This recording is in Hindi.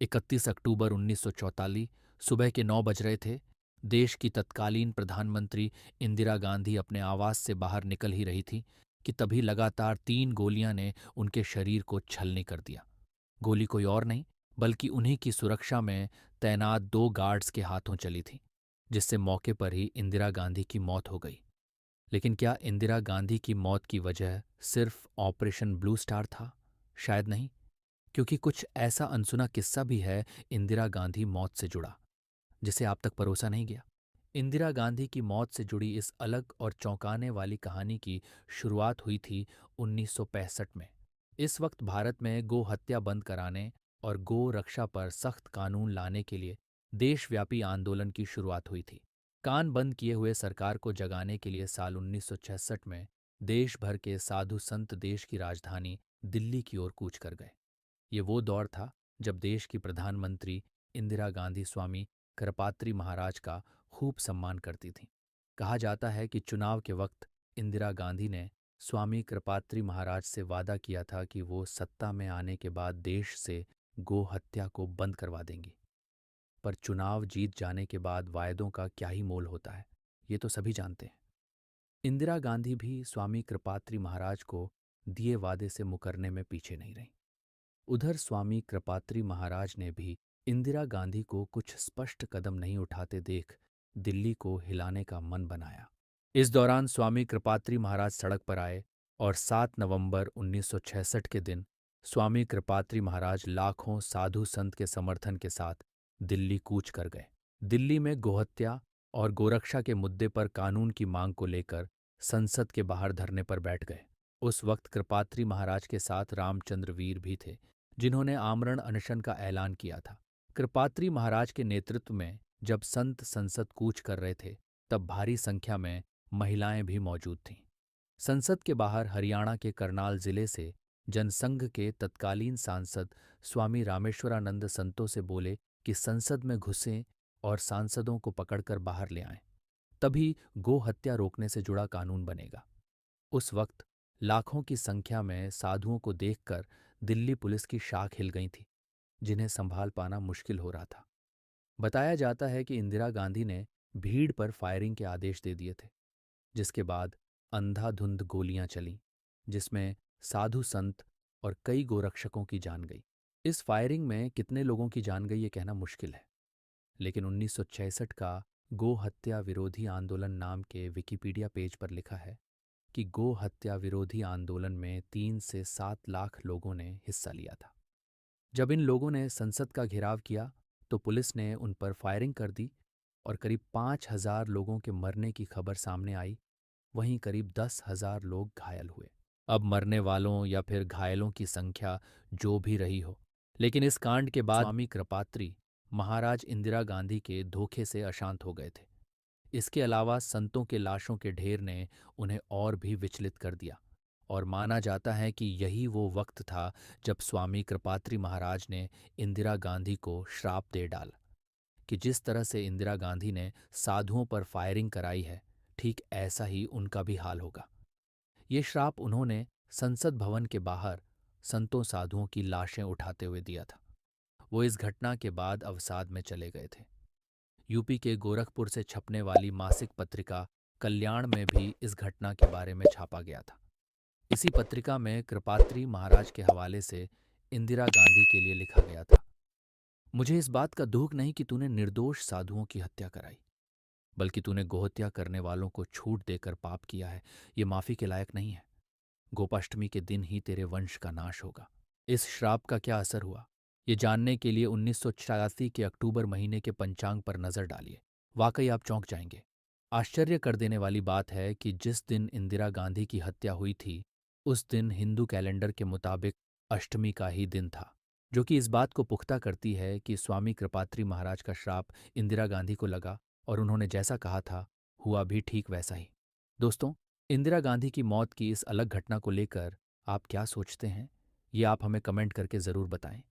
31 अक्टूबर 1944 सुबह के 9 बज रहे थे। देश की तत्कालीन प्रधानमंत्री इंदिरा गांधी अपने आवास से बाहर निकल ही रही थी कि तभी लगातार 3 गोलियां ने उनके शरीर को छलनी कर दिया। गोली कोई और नहीं बल्कि उन्हीं की सुरक्षा में तैनात 2 गार्ड्स के हाथों चली थी, जिससे मौके पर ही इंदिरा गांधी की मौत हो गई। लेकिन क्या इंदिरा गांधी की मौत की वजह सिर्फ ऑपरेशन ब्लू स्टार था? शायद नहीं, क्योंकि कुछ ऐसा अनसुना किस्सा भी है इंदिरा गांधी मौत से जुड़ा, जिसे आप तक परोसा नहीं गया। इंदिरा गांधी की मौत से जुड़ी इस अलग और चौंकाने वाली कहानी की शुरुआत हुई थी 1965 में। इस वक्त भारत में गो हत्या बंद कराने और गो रक्षा पर सख्त कानून लाने के लिए देशव्यापी आंदोलन की शुरुआत हुई थी। कान बंद किए हुए सरकार को जगाने के लिए साल 1966 में देश भर के साधु संत देश की राजधानी दिल्ली की ओर कूच कर गए। ये वो दौर था जब देश की प्रधानमंत्री इंदिरा गांधी स्वामी करपात्री महाराज का खूब सम्मान करती थीं। कहा जाता है कि चुनाव के वक्त इंदिरा गांधी ने स्वामी कृपात्री महाराज से वादा किया था कि वो सत्ता में आने के बाद देश से गो हत्या को बंद करवा देंगी। पर चुनाव जीत जाने के बाद वायदों का क्या ही मोल होता है, ये तो सभी जानते हैं। इंदिरा गांधी भी स्वामी कृपात्री महाराज को दिए वादे से मुकरने में पीछे नहीं रहीं। उधर स्वामी कृपात्री महाराज ने भी इंदिरा गांधी को कुछ स्पष्ट कदम नहीं उठाते देख दिल्ली को हिलाने का मन बनाया। इस दौरान स्वामी कृपात्री महाराज सड़क पर आए और 7 नवंबर 1966 के दिन स्वामी कृपात्री महाराज लाखों साधु संत के समर्थन के साथ दिल्ली कूच कर गए। दिल्ली में गोहत्या और गोरक्षा के मुद्दे पर कानून की मांग को लेकर संसद के बाहर धरने पर बैठ गए। उस वक्त कृपात्री महाराज के साथ रामचंद्र वीर भी थे, जिन्होंने आमरण अनशन का ऐलान किया था। कृपात्री महाराज के नेतृत्व में जब संत संसद कूच कर रहे थे, तब भारी संख्या में महिलाएं भी मौजूद थीं। संसद के बाहर हरियाणा के करनाल जिले से जनसंघ के तत्कालीन सांसद स्वामी रामेश्वरानंद संतों से बोले कि संसद में घुसें और सांसदों को पकड़कर बाहर ले आएं, तभी गो हत्या रोकने से जुड़ा कानून बनेगा। उस वक्त लाखों की संख्या में साधुओं को देखकर दिल्ली पुलिस की शाख हिल गई थी, जिन्हें संभाल पाना मुश्किल हो रहा था। बताया जाता है कि इंदिरा गांधी ने भीड़ पर फायरिंग के आदेश दे दिए थे, जिसके बाद अंधाधुंध गोलियां चलीं, जिसमें साधु संत और कई गोरक्षकों की जान गई। इस फायरिंग में कितने लोगों की जान गई ये कहना मुश्किल है, लेकिन 1966 का गो हत्या विरोधी आंदोलन नाम के विकिपीडिया पेज पर लिखा है कि गो हत्या विरोधी आंदोलन में 3 से 7 लाख लोगों ने हिस्सा लिया था। जब इन लोगों ने संसद का घेराव किया तो पुलिस ने उन पर फायरिंग कर दी और करीब 5,000 लोगों के मरने की खबर सामने आई। वहीं करीब 10,000 लोग घायल हुए। अब मरने वालों या फिर घायलों की संख्या जो भी रही हो, लेकिन इस कांड के बाद स्वामी कृपात्री महाराज इंदिरा गांधी के धोखे से अशांत हो गए थे। इसके अलावा संतों के लाशों के ढेर ने उन्हें और भी विचलित कर दिया और माना जाता है कि यही वो वक्त था जब स्वामी कृपात्री महाराज ने इंदिरा गांधी को श्राप दे डाला कि जिस तरह से इंदिरा गांधी ने साधुओं पर फायरिंग कराई है, ठीक ऐसा ही उनका भी हाल होगा। ये श्राप उन्होंने संसद भवन के बाहर संतों साधुओं की लाशें उठाते हुए दिया था। वो इस घटना के बाद अवसाद में चले गए थे। यूपी के गोरखपुर से छपने वाली मासिक पत्रिका कल्याण में भी इस घटना के बारे में छापा गया था। इसी पत्रिका में कृपात्री महाराज के हवाले से इंदिरा गांधी के लिए लिखा गया था, मुझे इस बात का दुख नहीं कि तूने निर्दोष साधुओं की हत्या कराई, बल्कि तूने गोहत्या करने वालों को छूट देकर पाप किया है। ये माफी के लायक नहीं है। गोपाष्टमी के दिन ही तेरे वंश का नाश होगा। इस श्राप का क्या असर हुआ, ये जानने के लिए 1986 के अक्टूबर महीने के पंचांग पर नजर डालिए। वाकई आप चौंक जाएंगे। आश्चर्य कर देने वाली बात है कि जिस दिन इंदिरा गांधी की हत्या हुई थी, उस दिन हिंदू कैलेंडर के मुताबिक अष्टमी का ही दिन था, जो कि इस बात को पुख्ता करती है कि स्वामी कृपात्री महाराज का श्राप इंदिरा गांधी को लगा और उन्होंने जैसा कहा था हुआ भी ठीक वैसा ही। दोस्तों, इंदिरा गांधी की मौत की इस अलग घटना को लेकर आप क्या सोचते हैं, ये आप हमें कमेंट करके ज़रूर बताएं।